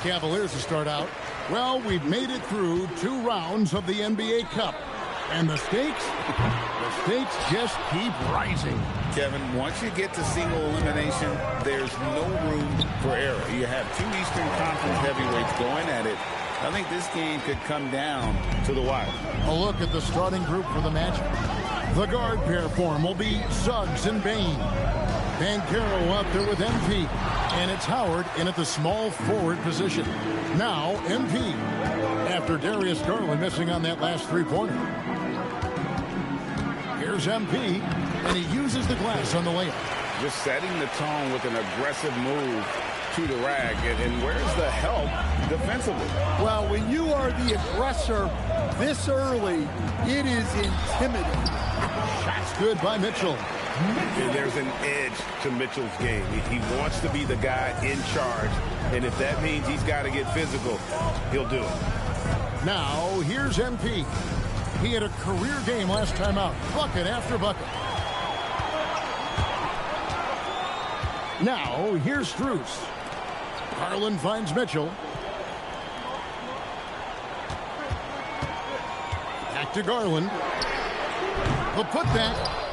Cavaliers to start out. Well, we've made it through 2 rounds of the NBA Cup. And the stakes just keep rising. Kevin, once you get to single elimination, there's no room for error. You have 2 Eastern Conference heavyweights going at it. I think this game could come down to the wire. A look at the starting group for the match. The guard pair form will be Suggs and Bain. Banchero up there with MP. And it's Howard in at the small forward position. Now MP. After Darius Garland missing on that last 3-pointer. Here's MP. And he uses the glass on the layup. Just setting the tone with an aggressive move to the rack. And where's the help defensively? Well, when you are the aggressor this early, it is intimidating. Shots good by Mitchell. And there's an edge to Mitchell's game. He wants to be the guy in charge. And if that means he's got to get physical, he'll do it. Now, here's MP. He had a career game last time out. Bucket after bucket. Now, here's Strus. Garland finds Mitchell. Back to Garland. The putback.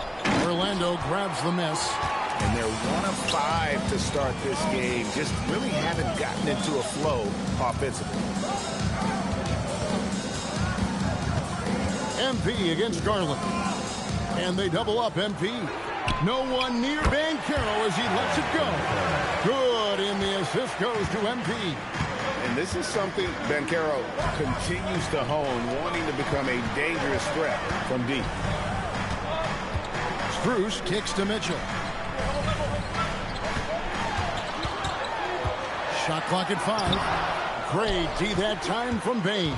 Orlando grabs the miss. And they're 1 of 5 to start this game. Just really haven't gotten into a flow offensively. MP against Garland. And they double up MP. No one near Banchero as he lets it go. Good, and the assist goes to MP. And this is something Banchero continues to hone, wanting to become a dangerous threat from deep. Strus kicks to Mitchell. Shot clock at 5. Great D that time from Bain.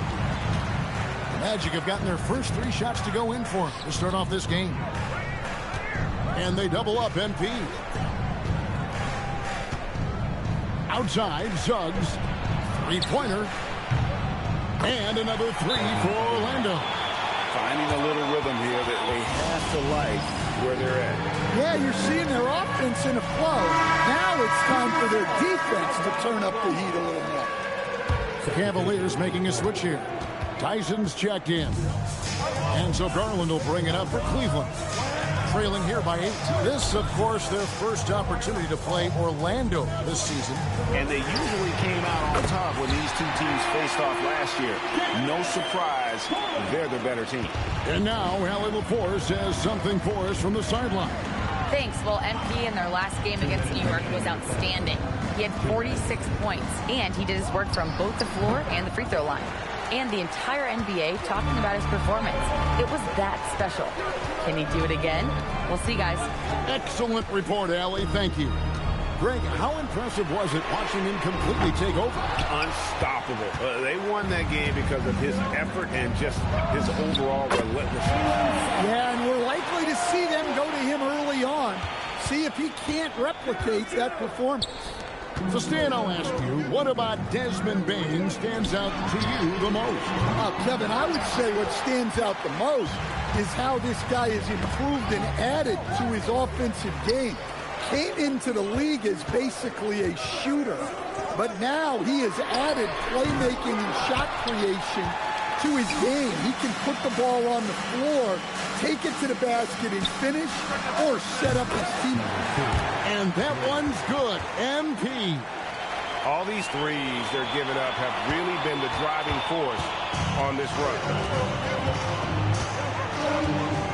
The Magic have gotten their first 3 shots to go in for to start off this game. And they double up MP. Outside, Suggs. 3-pointer. And another 3 for Orlando. Finding a little rhythm here that they have to like where they're at. Yeah, you're seeing their offense in a flow. Now it's time for their defense to turn up the heat a little more. The Cavaliers making a switch here. Tyson's checked in. And so Garland will bring it up for Cleveland. Trailing here by 8. This, of course, their first opportunity to play Orlando this season. And they usually came out on top when these 2 teams faced off last year. No surprise, they're the better team. And now, Allie Lepore says something for us from the sideline. Thanks. Well, MP in their last game against New York was outstanding. He had 46 points, and he did his work from both the floor and the free throw line. And the entire NBA talking about his performance. It was that special. Can he do it again? We'll see, guys. Excellent report, Allie. Thank you. Greg, how impressive was it watching him completely take over? Unstoppable. They won that game because of his effort and just his overall relentlessness. Yeah, and we're likely to see them go to him early on. See if he can't replicate that performance. So, Stan, I'll ask you, what about Desmond Bain stands out to you the most? Kevin, I would say what stands out the most is how this guy has improved and added to his offensive game. Came into the league as basically a shooter, but now he has added playmaking and shot creation to his game. He can put the ball on the floor, take it to the basket and finish, or set up his team. And that one's good. MP. All these threes they're giving up have really been the driving force on this run.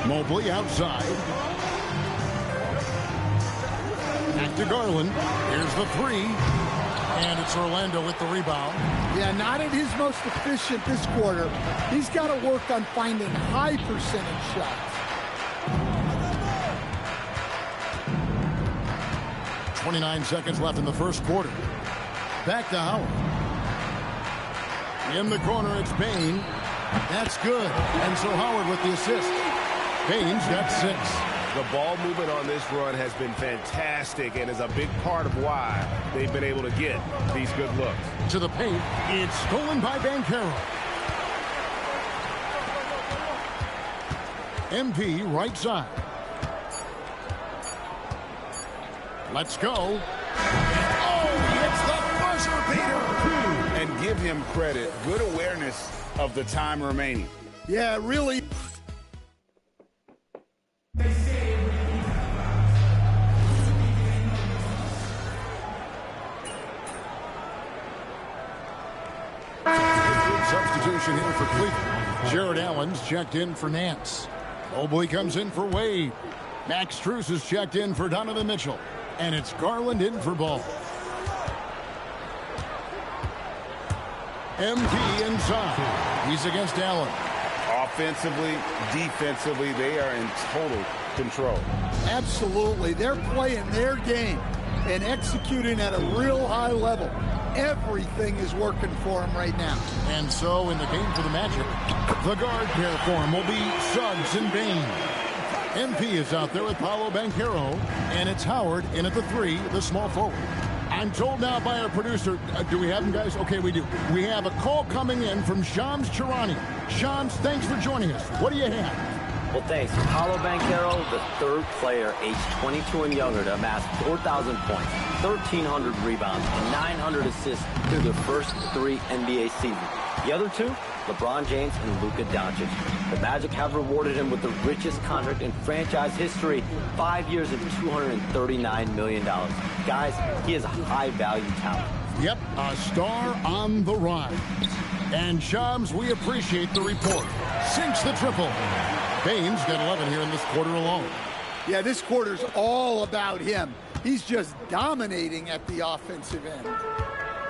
Mobley outside. Back to Garland. Here's the 3. And it's Orlando with the rebound. Yeah, not at his most efficient this quarter. He's got to work on finding high percentage shots. 29 seconds left in the first quarter. Back to Howard. In the corner, it's Bain. That's good. And so Howard with the assist. Bain's got 6. The ball movement on this run has been fantastic and is a big part of why they've been able to get these good looks. To the paint. It's stolen by Banchero. MP right side. Let's go. Oh, he hits the buzzer beater. And give him credit. Good awareness of the time remaining. Yeah, really. Substitution here for Cleveland. Jared Allen's checked in for Nance. Mobley comes in for Wade. Max Strus is checked in for Donovan Mitchell. And it's Garland in for Ball. MP inside. He's against Allen. Offensively, defensively, they are in total control. Absolutely. They're playing their game and executing at a real high level. Everything is working for them right now. And so in the game for the Magic, the guard pair form will be Suggs and Bain. MP is out there with Paolo Banchero, and it's Howard in at the 3, the small forward. I'm told now by our producer, do we have him, guys? Okay, we do. We have a call coming in from Shams Charania. Shams, thanks for joining us. What do you have? Well, thanks. Paolo Banchero, the third player aged 22 and younger to amass 4,000 points, 1,300 rebounds, and 900 assists through their first 3 NBA seasons. The other 2, LeBron James and Luka Doncic. The Magic have rewarded him with the richest contract in franchise history, 5 years and $239 million. Guys, he is a high-value talent. Yep, a star on the rise. And Shams, we appreciate the report. Sinks the triple. Bain's got 11 here in this quarter alone. Yeah, this quarter's all about him. He's just dominating at the offensive end.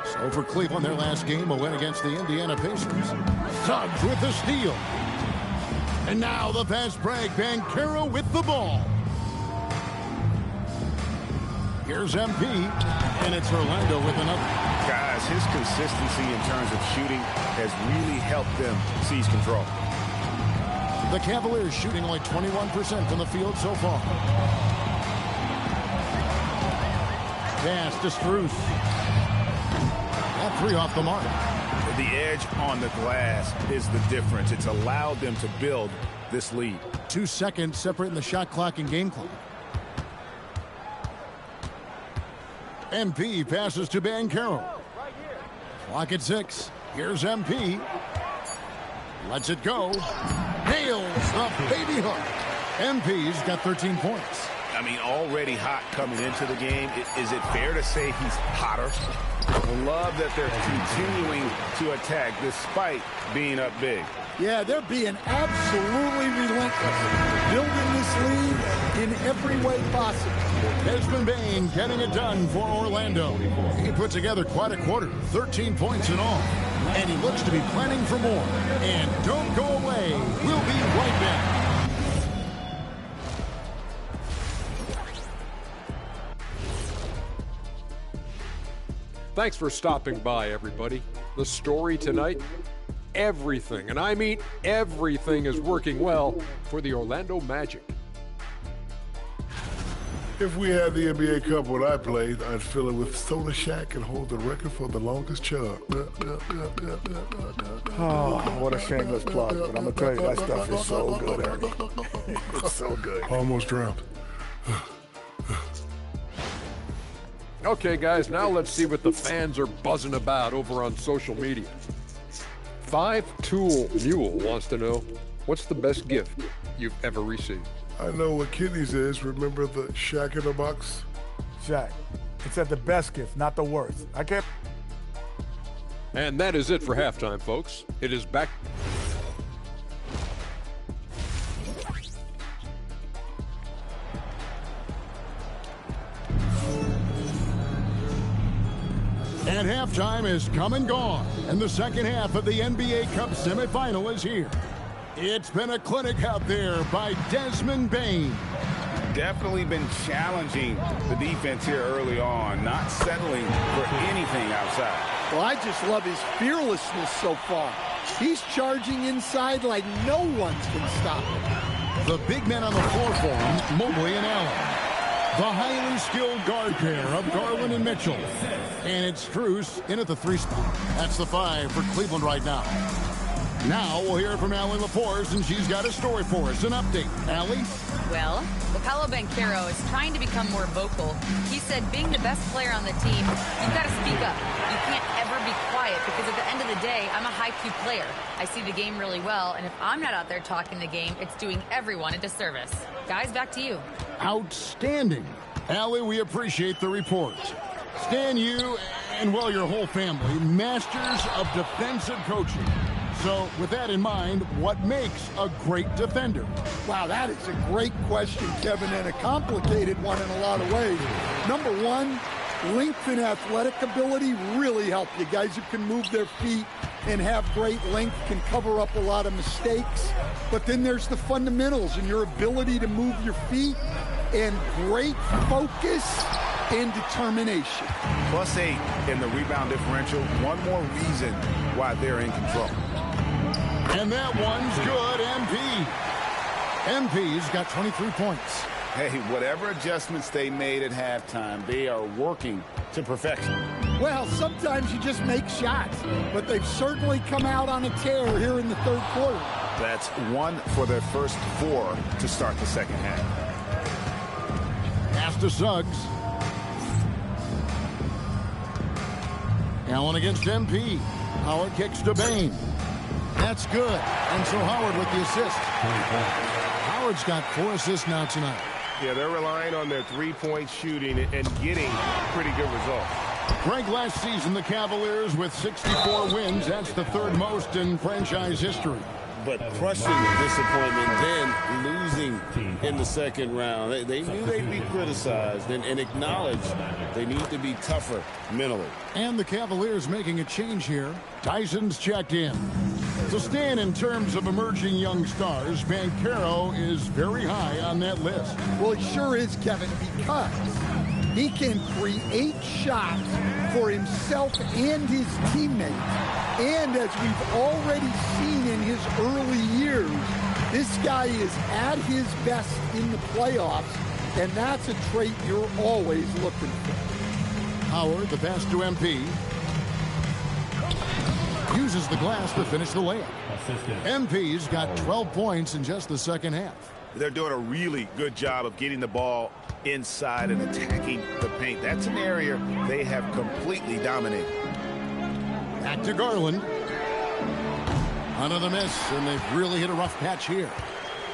So for Cleveland, their last game, a win against the Indiana Pacers. Suggs with the steal. And now the fast break. Banchero with the ball. Here's MP, and it's Orlando with another. Guys, his consistency in terms of shooting has really helped them seize control. The Cavaliers shooting only 21% from the field so far. Pass to Strus. That 3 off the mark. The edge on the glass is the difference. It's allowed them to build this lead. 2 seconds separating the shot clock and game clock. MP passes to Banchero. Clock at 6. Here's MP. Lets it go. Nails the baby hook. MP's got 13 points. I mean, already hot coming into the game. Is it fair to say he's hotter? I love that they're continuing to attack despite being up big. Yeah, they're being absolutely relentless. Building this lead in every way possible. Desmond Bain getting it done for Orlando. He put together quite a quarter, 13 points in all. And he looks to be planning for more. And don't go away. We'll be right back. Thanks for stopping by, everybody. The story tonight, everything, and I mean everything, is working well for the Orlando Magic. If we had the NBA Cup when I played, I'd fill it with Soda Shack and hold the record for the longest chug. Oh, what a shameless plug, but I'm going to tell you, that stuff is so good, Ernie. It's so good. Almost drowned. Okay, guys, now let's see what the fans are buzzing about over on social media. 5-Tool Mule wants to know, what's the best gift you've ever received? I know what kidneys is. Remember the Shack in the box? Shaq, it's at the best gift, not the worst. I can't... And that is it for halftime, folks. It is back. And halftime is come and gone, and the second half of the NBA Cup semifinal is here. It's been a clinic out there by Desmond Bain. Definitely been challenging the defense here early on, not settling for anything outside. Well, I just love his fearlessness so far. He's charging inside like no one can stop him. The big men on the floor for him, Mobley and Allen. The highly skilled guard pair of Garland and Mitchell. And it's Strus in at the 3 spot. That's the 5 for Cleveland right now. Now we'll hear from Allie LaForce, and she's got a story for us, an update. Allie? Well, Paolo Banchero is trying to become more vocal. He said being the best player on the team, you've got to speak up. You can't ever be quiet because at the end of the day, I'm a high-Q player. I see the game really well, and if I'm not out there talking the game, it's doing everyone a disservice. Guys, back to you. Outstanding. Allie, we appreciate the report. Stan, you and, well, your whole family, masters of defensive coaching. So, with that in mind, what makes a great defender? Wow, that is a great question, Kevin, and a complicated one in a lot of ways. Number one, length and athletic ability really help you. Guys who can move their feet and have great length can cover up a lot of mistakes. But then there's the fundamentals and your ability to move your feet and great focus and determination. +8 in the rebound differential. One more reason why they're in control. And that one's good, MP. MP's got 23 points. Hey, whatever adjustments they made at halftime, they are working to perfection. Well, sometimes you just make shots, but they've certainly come out on a tear here in the third quarter. That's 1 for their first 4 to start the second half. Pass to Suggs. Allen against MP. Howard kicks to Bain. That's good. And so Howard with the assist. Howard's got 4 assists now tonight. Yeah, they're relying on their three-point shooting and getting pretty good results. Ranked last season, the Cavaliers with 64 wins. That's the third most in franchise history. But crushing disappointment, then losing in the second round. They knew they'd be criticized and acknowledged they need to be tougher mentally. And the Cavaliers making a change here. Tyson's checked in. So Stan, in terms of emerging young stars, Banchero is very high on that list. Well, he sure is, Kevin, because he can create shots for himself and his teammates. And as we've already seen in his early years, this guy is at his best in the playoffs, and that's a trait you're always looking for. Howard, the pass to MP. Uses the glass to finish the layup. MP's got 12 points in just the second half. They're doing a really good job of getting the ball inside and attacking the paint. That's an area they have completely dominated. Back to Garland. Another miss, and they've really hit a rough patch here.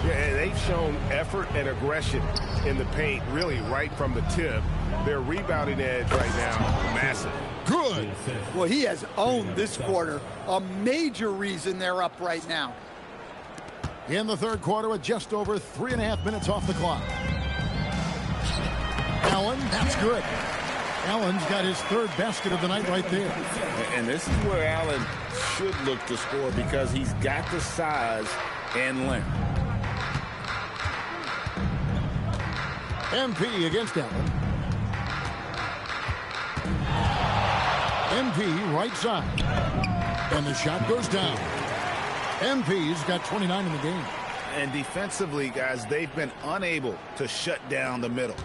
Yeah, they've shown effort and aggression in the paint, really right from the tip. Their rebounding edge right now, massive. Good. Well, he has owned this quarter. A major reason they're up right now. In the third quarter with just over 3.5 minutes off the clock. Allen, that's good. Allen's got his third basket of the night right there. And this is where Allen should look to score because he's got the size and length. MP against Allen. MP right side. And the shot goes down. MP's got 29 in the game. And defensively, guys, they've been unable to shut down the middle.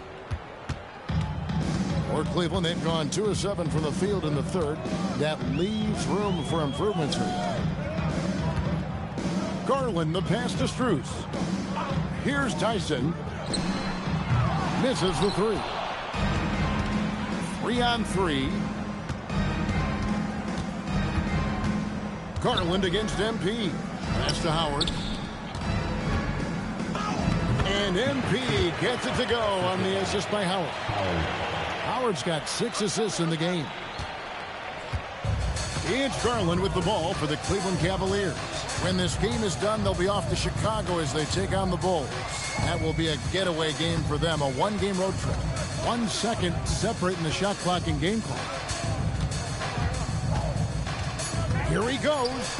For Cleveland, they've gone 2 of 7 from the field in the third. That leaves room for improvements here. Garland, the pass to Strus. Here's Tyson. Misses the 3. 3-on-3. Garland against MP. Pass to Howard. And MP gets it to go on the assist by Howard. Howard's got 6 assists in the game. It's Garland with the ball for the Cleveland Cavaliers. When this game is done, they'll be off to Chicago as they take on the Bulls. That will be a getaway game for them, a one-game road trip. 1 second separating the shot clock and game clock. Here he goes.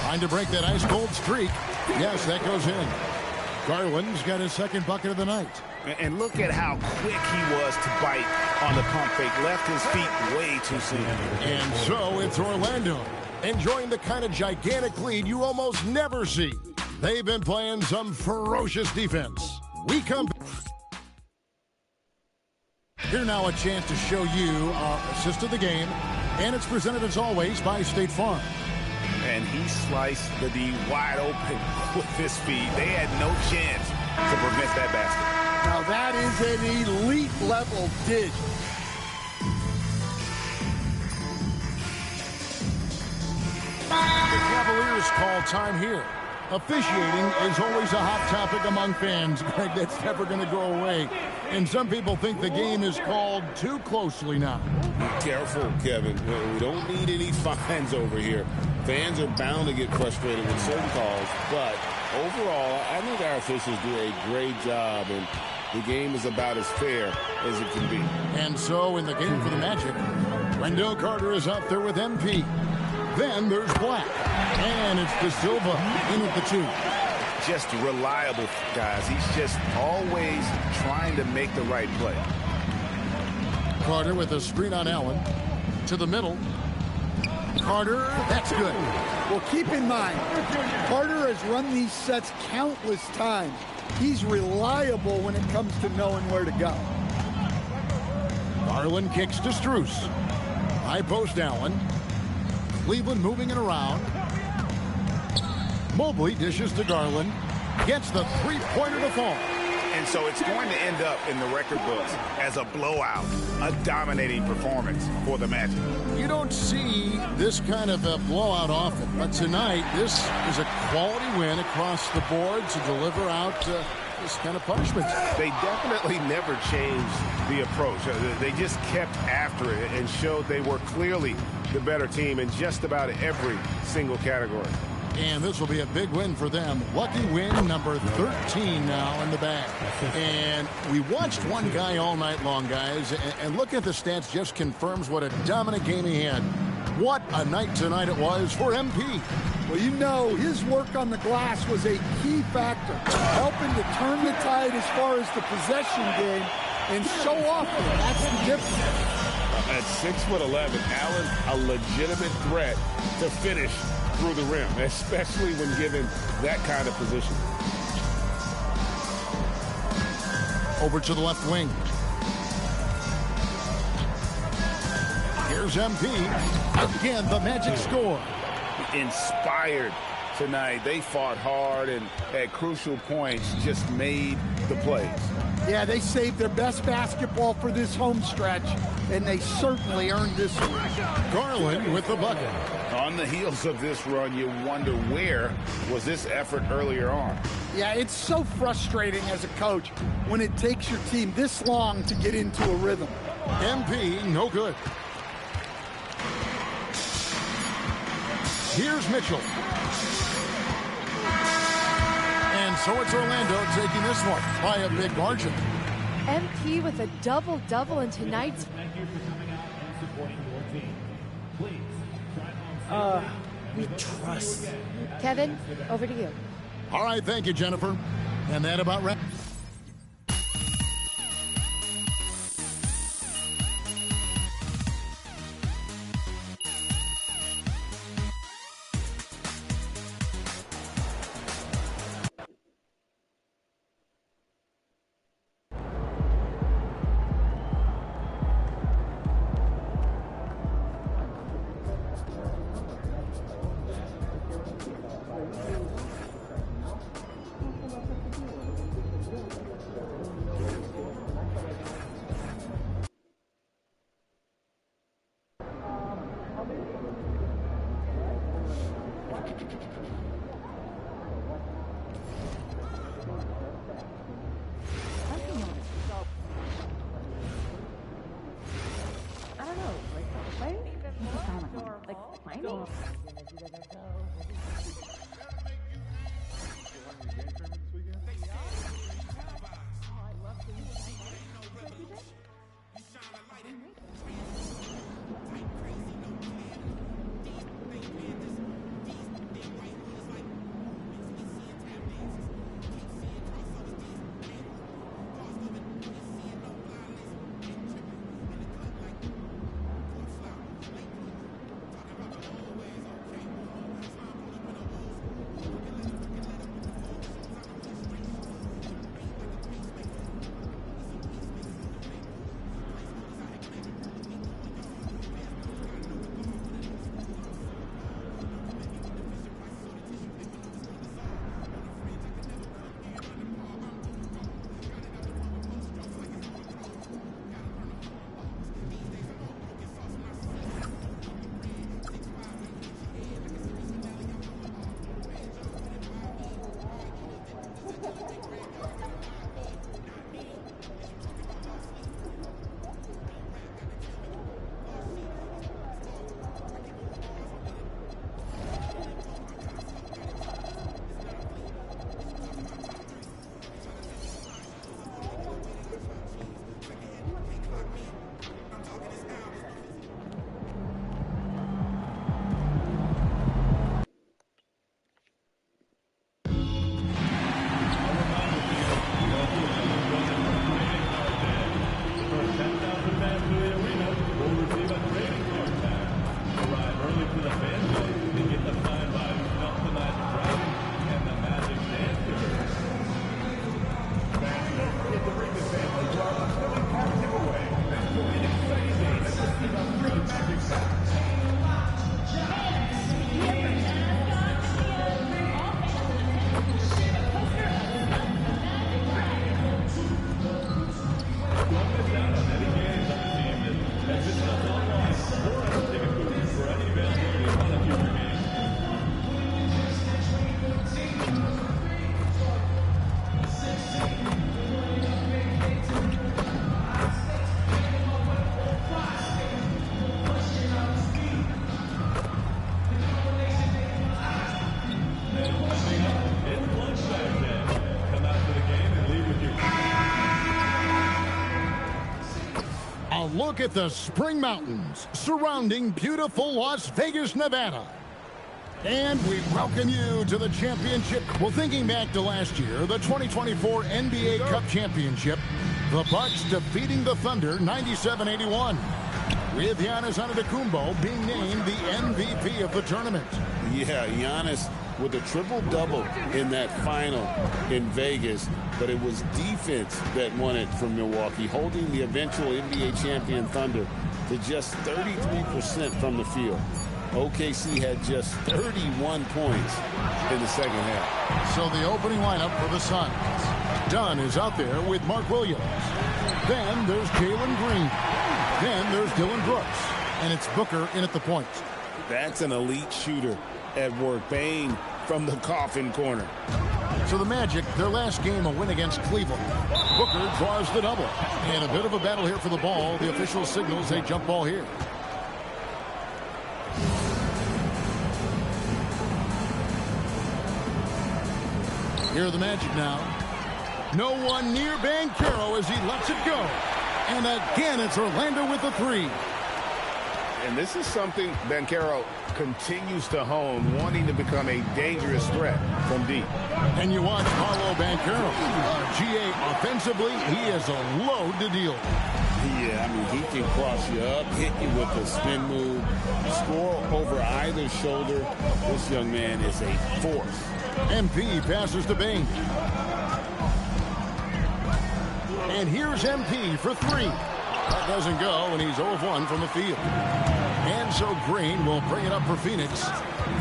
Trying to break that ice-cold streak. Yes, that goes in. Garland's got his second bucket of the night. And look at how quick he was to bite on the pump fake. Left his feet way too soon. And so it's Orlando, enjoying the kind of gigantic lead you almost never see. They've been playing some ferocious defense. We come here now, a chance to show you our assist of the game, and it's presented as always by State Farm. And he sliced the D wide open with his speed. They had no chance to prevent that basket. Now that is an elite level dish. The Cavaliers call time here. Officiating is always a hot topic among fans. Greg, that's never going to go away. And some people think the game is called too closely now. Be careful, Kevin. We don't need any fines over here. Fans are bound to get frustrated with certain calls, but overall, I think our officials do a great job, and the game is about as fair as it can be. And so in the game for the Magic, Wendell Carter is out there with MP. Then there's Black, and it's De Silva in at the 2. Just reliable, guys. He's just always trying to make the right play. Carter with a screen on Allen. To the middle. Carter, that's good. Well, keep in mind, Carter has run these sets countless times. He's reliable when it comes to knowing where to go. Garland kicks to Strus. High post Allen. Cleveland moving it around. Mobley dishes to Garland. Gets the three-pointer to fall. And so it's going to end up in the record books as a blowout, a dominating performance for the Magic. You don't see this kind of a blowout often, but tonight this is a quality win across the board to deliver out this kind of punishment. They definitely never changed the approach. They just kept after it and showed they were clearly the better team in just about every single category. And this will be a big win for them. Lucky win number 13 now in the bag. And we watched one guy all night long, guys, and look at the stats just confirms what a dominant game he had. What a night tonight it was for MP. Well, you know, his work on the glass was a key factor, helping to turn the tide as far as the possession game and show off. That's the difference. At 6'11", Allen, a legitimate threat to finish through the rim, especially when given that kind of position. Over to the left wing. Here's MP. Again, the Magic score. Inspired tonight. They fought hard and at crucial points just made the plays. Yeah, they saved their best basketball for this home stretch, and they certainly earned this one. Garland with the bucket. On the heels of this run, you wonder where was this effort earlier on. Yeah, it's so frustrating as a coach when it takes your team this long to get into a rhythm. MP, no good. Here's Mitchell. And so it's Orlando taking this one by a big margin. MP with a double-double in tonight's... Thank you for coming out and supporting your team. Please, we trust. Kevin, over to you. All right, thank you, Jennifer. And that about wraps. Look at the Spring Mountains surrounding beautiful Las Vegas, Nevada. And we welcome you to the championship. Well, thinking back to last year, the 2024 NBA Cup Championship, the Bucks defeating the Thunder 97-81. With Giannis Antetokounmpo being named the MVP of the tournament. Yeah, Giannis with a triple-double in that final in Vegas, but it was defense that won it from Milwaukee, holding the eventual NBA champion Thunder to just 33% from the field. OKC had just 31 points in the second half. So the opening lineup for the Suns. Dunn is out there with Mark Williams. Then there's Jalen Green. Then there's Dylan Brooks. And it's Booker in at the point. That's an elite shooter at work. Bane from the coffin corner. So the Magic, their last game, a win against Cleveland. Booker draws the double. And a bit of a battle here for the ball. The official signals a jump ball here. Here are the Magic now. No one near Banchero as he lets it go. And again, it's Orlando with the three. And this is something Banchero continues to hone, wanting to become a dangerous threat from deep. And you watch Paolo Banchero. GA offensively, he is a load to deal with. Yeah, I mean, he can cross you up, hit you with a spin move, score over either shoulder. This young man is a force. MP passes to Bane. And here's MP for three. That doesn't go, and he's 0 of 1 from the field. And so Green will bring it up for Phoenix.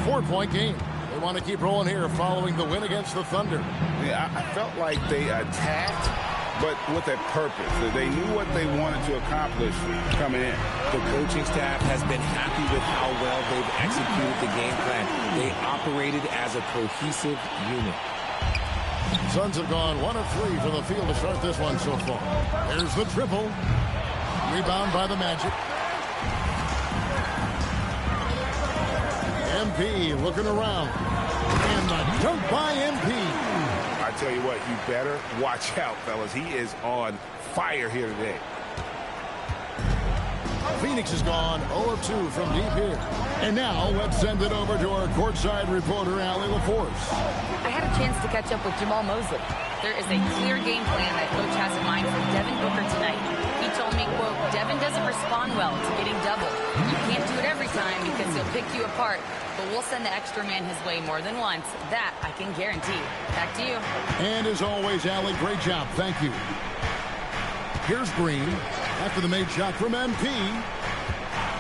4-point game. They want to keep rolling here following the win against the Thunder. Yeah, I felt like they attacked, but with a purpose. They knew what they wanted to accomplish coming in. The coaching staff has been happy with how well they've executed the game plan. They operated as a cohesive unit. Suns have gone 1 of 3 from the field to start this one so far. There's the triple. Rebound by the Magic. MP looking around. And the dunk by MP. I tell you what, you better watch out, fellas. He is on fire here today. Phoenix has gone 0 of 2 from deep here. And now let's send it over to our courtside reporter, Allie LaForce. I had a chance to catch up with Jamal Mosley. There is a clear game plan that coach has in mind for Devin Booker tonight. He told me, quote, Devin doesn't respond well to getting double. You can't do it every time because he'll pick you apart, but we'll send the extra man his way more than once. That I can guarantee. Back to you. And as always, Allie, great job. Thank you. Here's Green after the made shot from MP.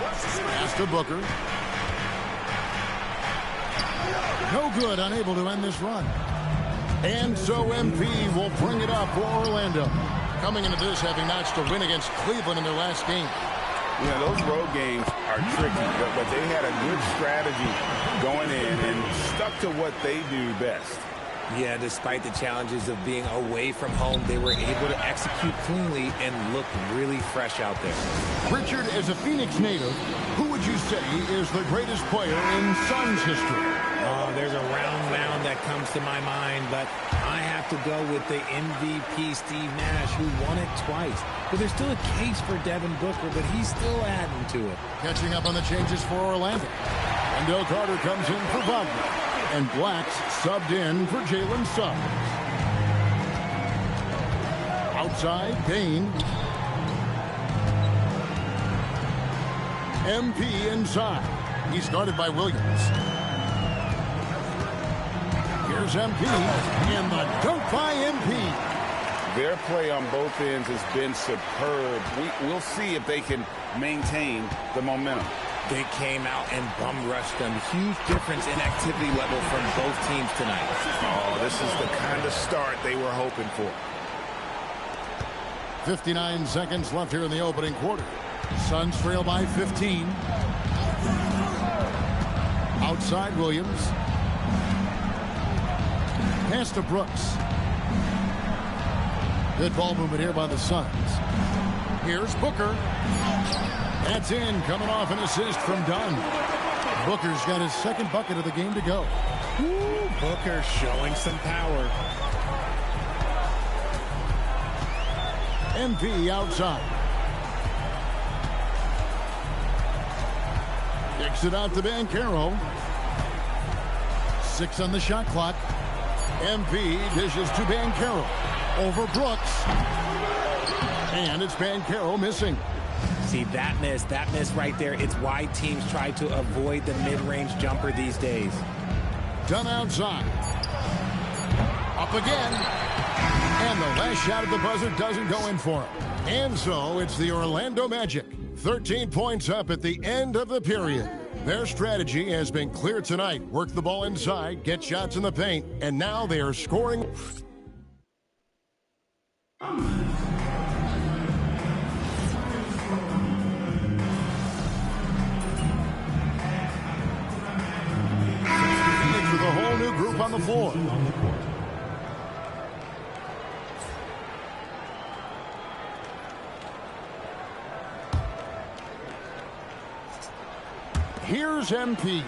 Pass to Booker. No good, unable to end this run. And so MP will bring it up for Orlando. Coming into this, having notched a win against Cleveland in their last game. Yeah, those road games are tricky, but they had a good strategy going in and stuck to what they do best. Yeah, despite the challenges of being away from home, they were able to execute cleanly and look really fresh out there. Richard, as a Phoenix native, who would you say is the greatest player in Suns history? Oh, there's a round mound that comes to my mind, but I have to go with the MVP Steve Nash, who won it twice. But there's still a case for Devin Booker, but he's still adding to it. Catching up on the changes for Orlando. Wendell Carter comes in for Wagner. And Black's subbed in for Jalen Suggs. Outside, Bane. MP inside. He's guarded by Williams. Here's MP. And the dunk by MP. Their play on both ends has been superb. We'll see if they can maintain the momentum. They came out and bum rushed them. Huge difference in activity level from both teams tonight. Oh, this is the kind of start they were hoping for. 59 seconds left here in the opening quarter. Suns trail by 15. Outside Williams. Pass to Brooks. Good ball movement here by the Suns. Here's Booker. That's in, coming off an assist from Dunn. Booker's got his second bucket of the game to go. Ooh, Booker showing some power. MP outside. Kicks it out to Banchero. 6 on the shot clock. MP dishes to Banchero. Over Brooks. And it's Banchero missing. See, that miss right there, it's why teams try to avoid the mid-range jumper these days. Dunn outside. Up again. And the last shot at the buzzer doesn't go in for him. And so it's the Orlando Magic. 13 points up at the end of the period. Their strategy has been clear tonight. Work the ball inside, get shots in the paint, and now they are scoring. With a whole new group on the floor. Here's MP.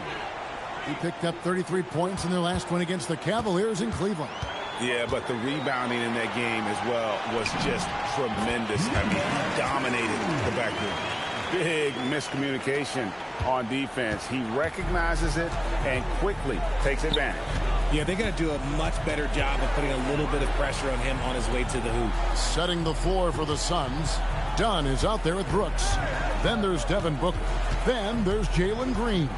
He picked up 33 points in their last win against the Cavaliers in Cleveland. Yeah, but the rebounding in that game as well was just tremendous. I mean, he dominated the backcourt. Big miscommunication on defense. He recognizes it and quickly takes advantage. Yeah, they're going to do a much better job of putting a little bit of pressure on him on his way to the hoop. Setting the floor for the Suns. Dunn is out there with Brooks. Then there's Devin Booker. Then there's Jalen Green.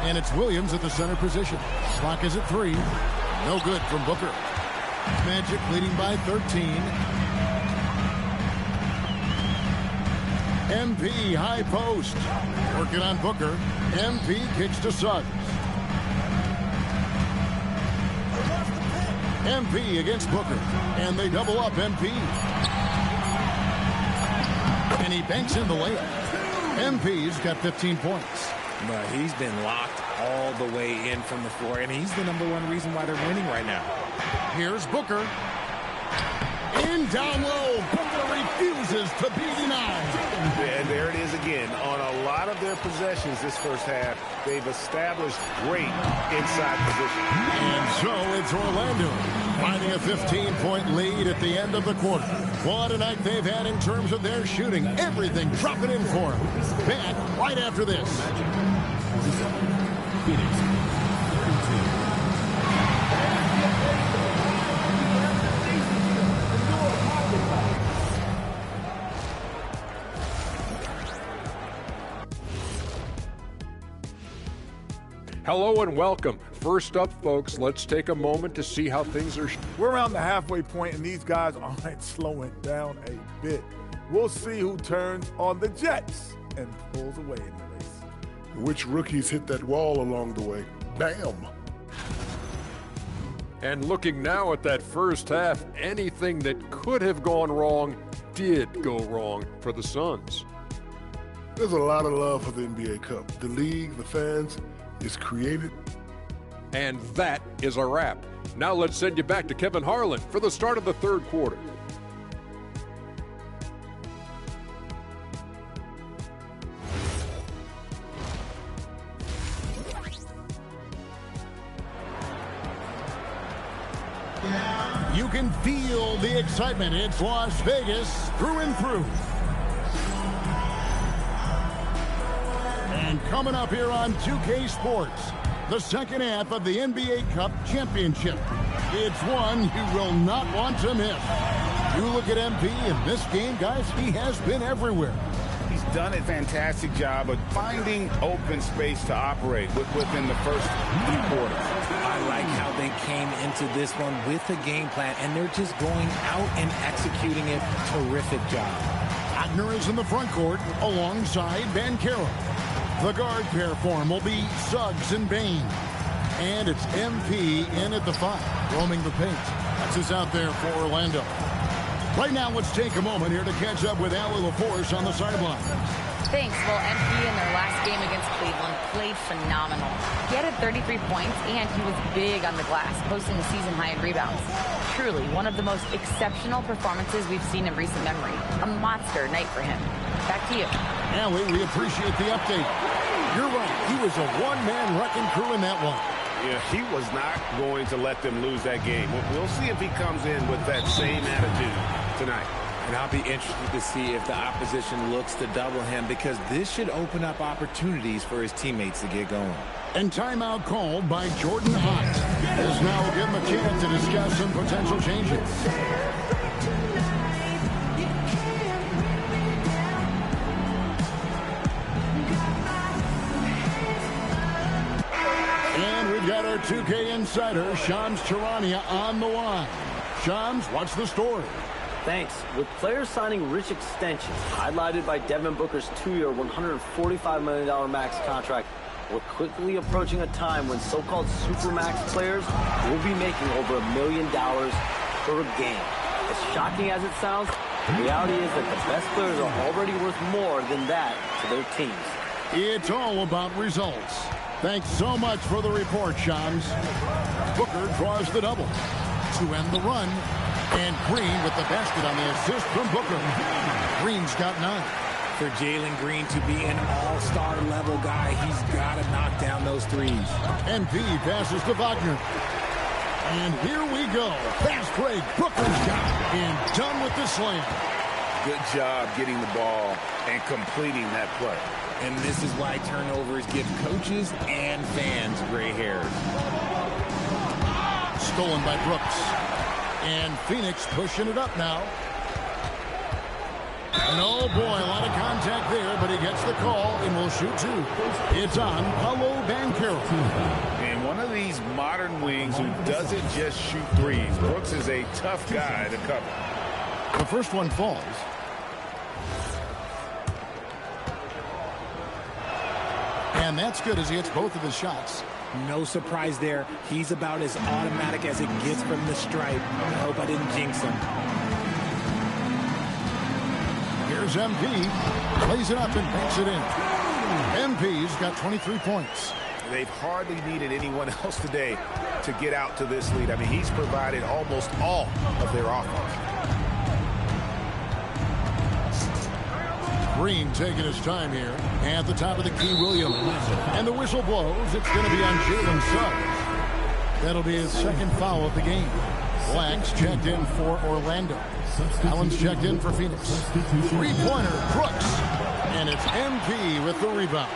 And it's Williams at the center position. Clock is at 3. No good from Booker. Magic leading by 13. MP high post. Working on Booker. MP kicks to Suggs. MP against Booker. And they double up MP. And he banks in the layup. MP's got 15 points. But he's been locked all the way in from the floor, and he's the #1 reason why they're winning right now. Here's Booker. In down low. Booker refuses to be denied. And there it is again. On a lot of their possessions this first half, they've established great inside position. And so it's Orlando finding a 15-point lead at the end of the quarter. What a night they've had in terms of their shooting. Everything dropping in for them. Back right after this. Phoenix. Hello and welcome. First up, folks, let's take a moment to see how things are. We're around the halfway point, and these guys aren't slowing down a bit. We'll see who turns on the Jets and pulls away in the race. Which rookies hit that wall along the way? Bam! And looking now at that first half, anything that could have gone wrong did go wrong for the Suns. There's a lot of love for the NBA Cup. The league, the fans, is created. And that is a wrap. Now let's send you back to Kevin Harlan for the start of the third quarter. You can feel the excitement. It's Las Vegas through and through. And coming up here on 2K Sports, the second half of the NBA Cup Championship. It's one you will not want to miss. You look at MP in this game, guys, he has been everywhere. He's done a fantastic job of finding open space to operate within the first 3 quarters. I like how they came into this one with a game plan, and they're just going out and executing it. Terrific job. Wagner is in the front court alongside Banchero. The guard pair form will be Suggs and Bain. And it's MP in at the 5, roaming the paint. That's us out there for Orlando. Right now, let's take a moment here to catch up with Allie LaForce on the sideline. Thanks. Well, MP in their last game against Cleveland played phenomenal. He had 33 points, and he was big on the glass, posting a season high in rebounds. Truly, one of the most exceptional performances we've seen in recent memory. A monster night for him. Back to you. Allie, we appreciate the update. You're right. He was a one-man wrecking crew in that one. Yeah, he was not going to let them lose that game. We'll see if he comes in with that same attitude tonight. And I'll be interested to see if the opposition looks to double him, because this should open up opportunities for his teammates to get going. And timeout called by Jordan Hott. This now will give him a chance to discuss some potential changes. And we've got our 2K insider, Shams Charania, on the line. Shams, what's the story? Thanks. With players signing rich extensions, highlighted by Devin Booker's 2-year, $145 million max contract, we're quickly approaching a time when so-called supermax players will be making over $1 million per game. As shocking as it sounds, the reality is that the best players are already worth more than that to their teams. It's all about results. Thanks so much for the report, Shams. Booker draws the double to end the run. And Green with the basket on the assist from Booker. Green's got 9. For Jalen Green to be an all-star level guy, he's got to knock down those threes. MP passes to Wagner. And here we go. Fast break. Booker's got it. And done with the slam. Good job getting the ball and completing that play. And this is why turnovers give coaches and fans gray hairs. Stolen by Brooks. And Phoenix pushing it up now. And oh boy, a lot of contact there, but he gets the call and will shoot 2. It's on Paolo Banchero. And one of these modern wings who doesn't just shoot threes. Brooks is a tough guy to cover. The first one falls. And that's good as he hits both of his shots. No surprise there. He's about as automatic as it gets from the stripe. I hope I didn't jinx him. Here's MP. Plays it up and banks it in. MP's got 23 points. They've hardly needed anyone else today to get out to this lead. I mean, he's provided almost all of their offense. Green taking his time here. At the top of the key, Williams. And the whistle blows. It's going to be on Jalen Suggs. That'll be his second foul of the game. Black's checked in for Orlando. Allen's checked in for Phoenix. Three-pointer, Brooks. And it's MP with the rebound.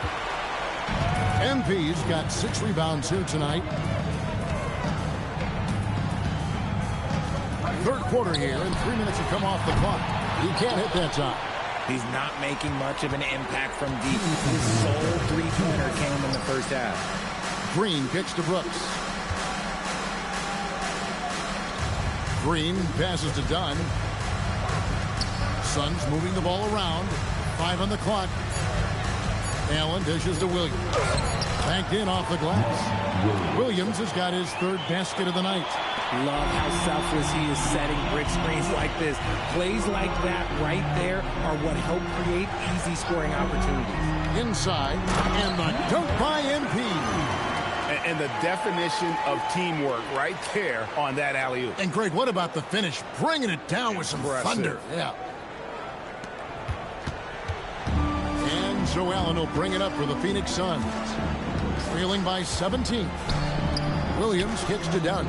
MP's got 6 rebounds here tonight. Third quarter here, and 3 minutes have come off the clock. He can't hit that time. He's not making much of an impact from deep. His sole three-pointer came in the first half. Green kicks to Brooks. Green passes to Dunn. Suns moving the ball around. 5 on the clock. Allen dishes to Williams. Banked in off the glass. Williams has got his 3rd basket of the night. Love how selfless he is setting brick screens like this. Plays like that right there are what help create easy scoring opportunities. Inside, and the dunk by MP. And the definition of teamwork right there on that alley-oop. And Greg, what about the finish? Bringing it down with some thunder. Yeah. And so Allen will bring it up for the Phoenix Suns. Trailing by 17. Williams kicks to Dunn.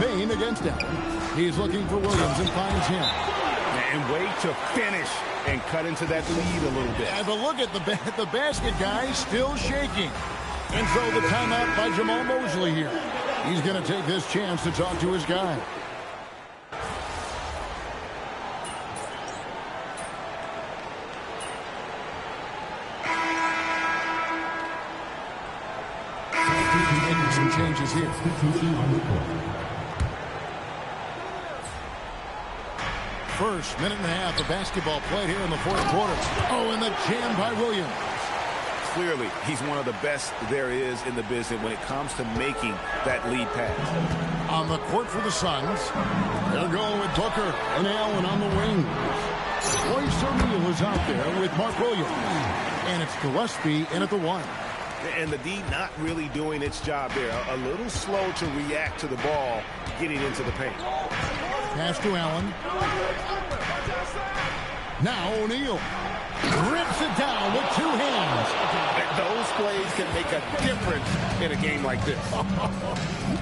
Bain against Allen. He's looking for Williams and finds him. And wait to finish and cut into that lead a little bit. But look at the basket guy still shaking. And so the timeout by Jamal Mosley here. He's going to take this chance to talk to his guy. Making some changes here. First minute and a half of basketball played here in the 4th quarter. Oh, and the jam by Williams. clearly, he's one of the best there is in the business when it comes to making that lead pass. On the court for the Suns, they're going with Booker and Allen on the wing. Royce O'Neal is out there with Mark Williams. And it's Gillespie in at the 1. And the D not really doing its job there. A little slow to react to the ball getting into the paint. Pass to Allen. Now O'Neal rips it down with 2 hands. Those plays can make a difference in a game like this.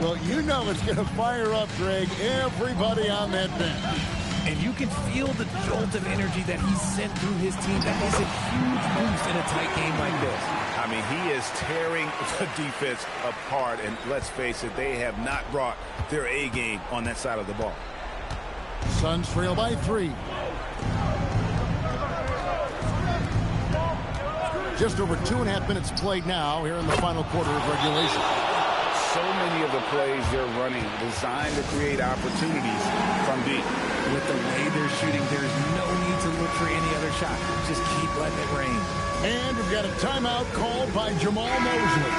Well, you know it's going to fire up, Greg, everybody on that bench. And you can feel the jolt of energy that he sent through his team. That is a huge boost in a tight game like this. I mean, he is tearing the defense apart. And let's face it, they have not brought their A game on that side of the ball. Suns trail by 3. Just over 2.5 minutes played now here in the final quarter of regulation. So many of the plays they're running designed to create opportunities from deep. With the way they're shooting, there's no need to look for any other shot. Just keep letting it rain. And we've got a timeout called by Jamal Mosley.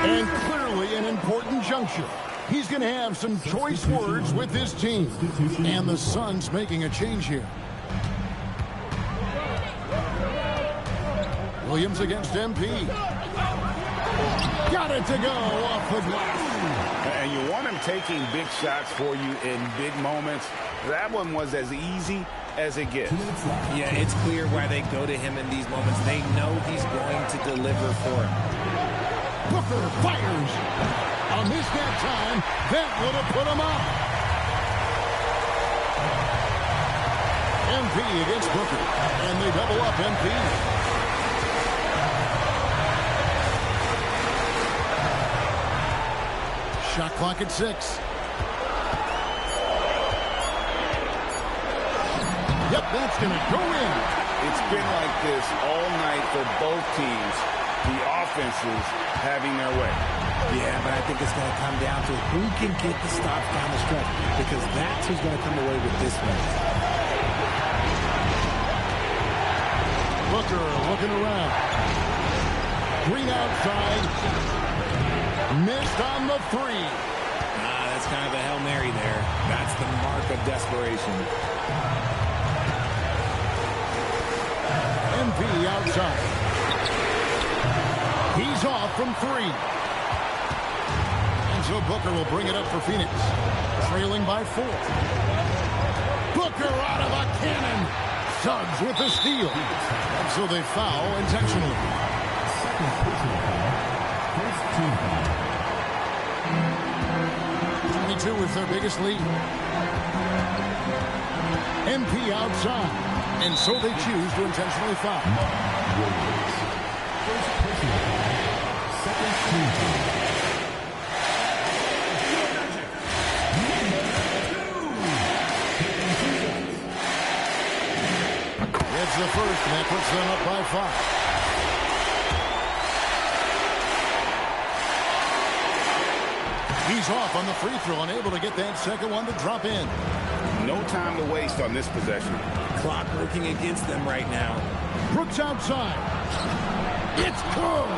And clearly an important juncture. He's going to have some choice words with his team. And the Suns making a change here. Williams against MP. Got it to go off the glass. And you want him taking big shots for you in big moments. That one was as easy as it gets. Yeah, it's clear why they go to him in these moments. They know he's going to deliver for him. Booker fires. On this that time, that would have put him up. MP against Booker. And they double up MP. Shot clock at 6. Yep, that's going to go in. It's been like this all night for both teams. The offenses having their way. Yeah, but I think it's going to come down to who can get the stops down the stretch, because that's who's going to come away with this one. Booker looking around. Green outside. Missed on the 3. That's kind of a Hail Mary there. That's the mark of desperation. MP outside. He's off from 3. And so Booker will bring it up for Phoenix. Trailing by 4. Booker out of a cannon. Suggs with the steal. And so they foul intentionally. 22 is their biggest lead. MP outside. And so they choose to intentionally foul. It's the first, and that puts them up by 5. He's off on the free throw, unable to get that second one to drop in. No time to waste on this possession. Clock working against them right now. Brooks outside. It's good.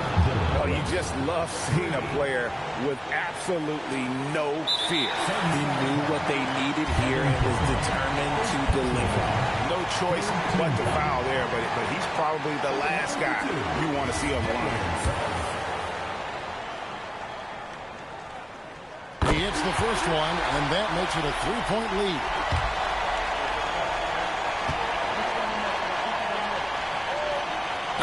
Well, you just love seeing a player with absolutely no fear. He knew what they needed here and was determined to deliver. No choice but to foul there, but he's probably the last guy you want to see on the line. He hits the first one, and that makes it a 3-point lead.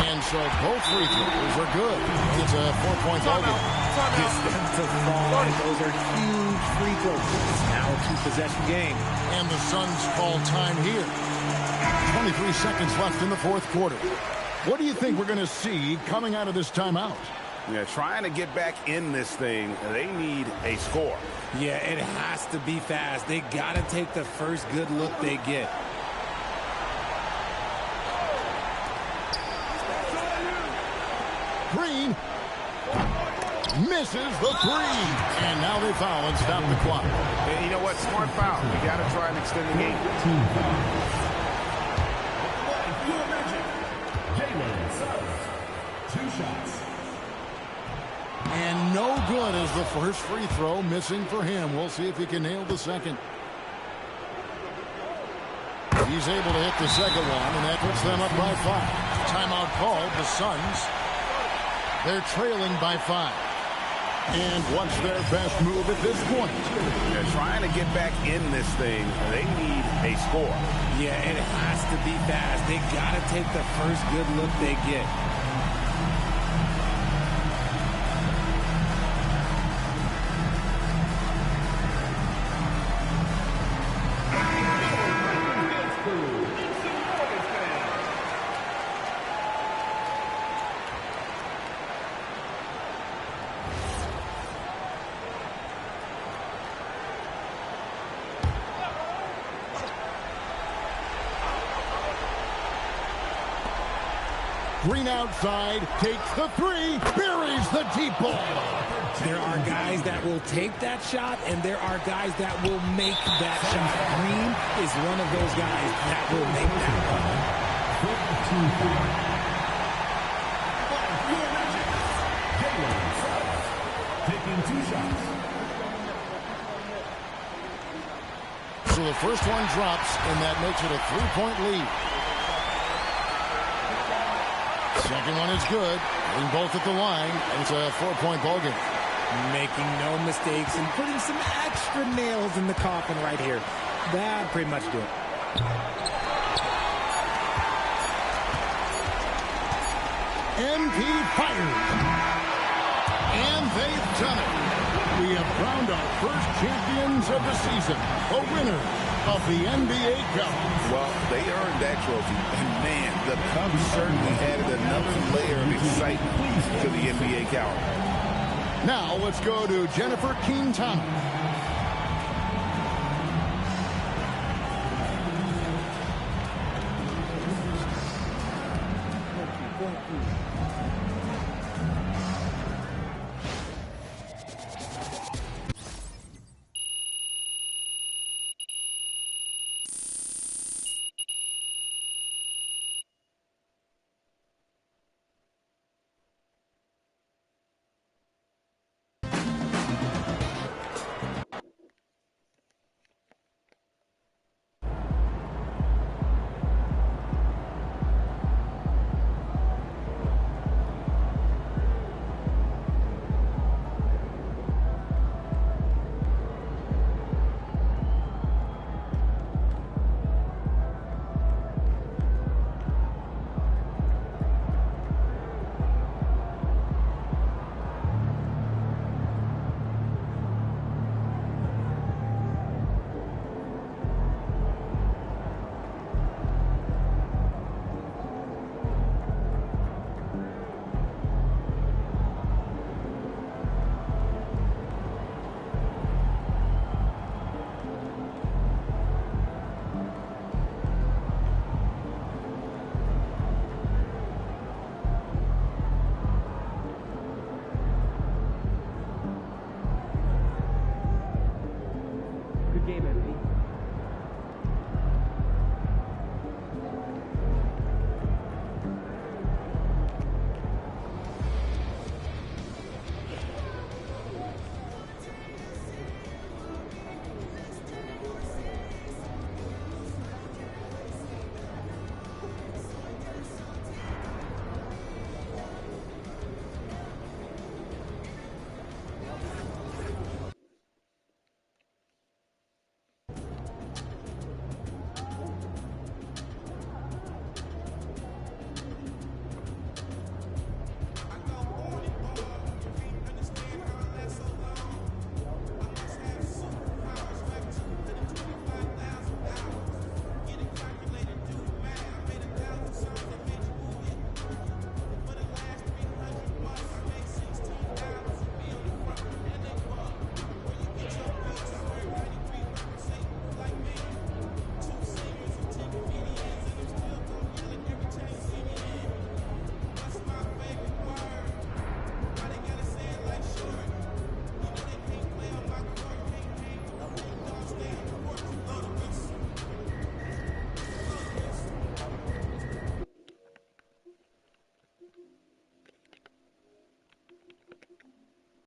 And so both free throws are good. It's a 4-point ball game. Distance to fall, and those are huge free throws. It's now a 2-possession game. And the Suns call time here. 23 seconds left in the fourth quarter. What do you think we're going to see coming out of this timeout? Yeah, trying to get back in this thing, they need a score. Yeah, it has to be fast. They got to take the first good look they get. Green misses the 3. And now they foul and stop the clock. And you know what? Smart foul. You got to try and extend the game. shots. And no good as the first free throw missing for him. We'll see if he can nail the second. He's able to hit the second one, and that puts them up by 5. Timeout called, the Suns. They're trailing by 5. And what's their best move at this point? They're trying to get back in this thing. They need a score. Yeah, it has to be fast. They got to take the first good look they get. Green outside, takes the 3, buries the deep ball. There are guys that will take that shot, and there are guys that will make that shot. Green is one of those guys that will make that one. Taking 2 shots. So the first one drops, and that makes it a 3-point lead. Second one is good. Getting both at the line, and it's a 4-point ball game. Making no mistakes and putting some extra nails in the coffin right here. That pretty much do it. MP fired. And they've done it. We have crowned our first champions of the season. A winner of the NBA Cup. Well, they earned that trophy. And man, the Cubs certainly added another layer of excitement to the NBA calendar. Now let's go to Jennifer Quintana.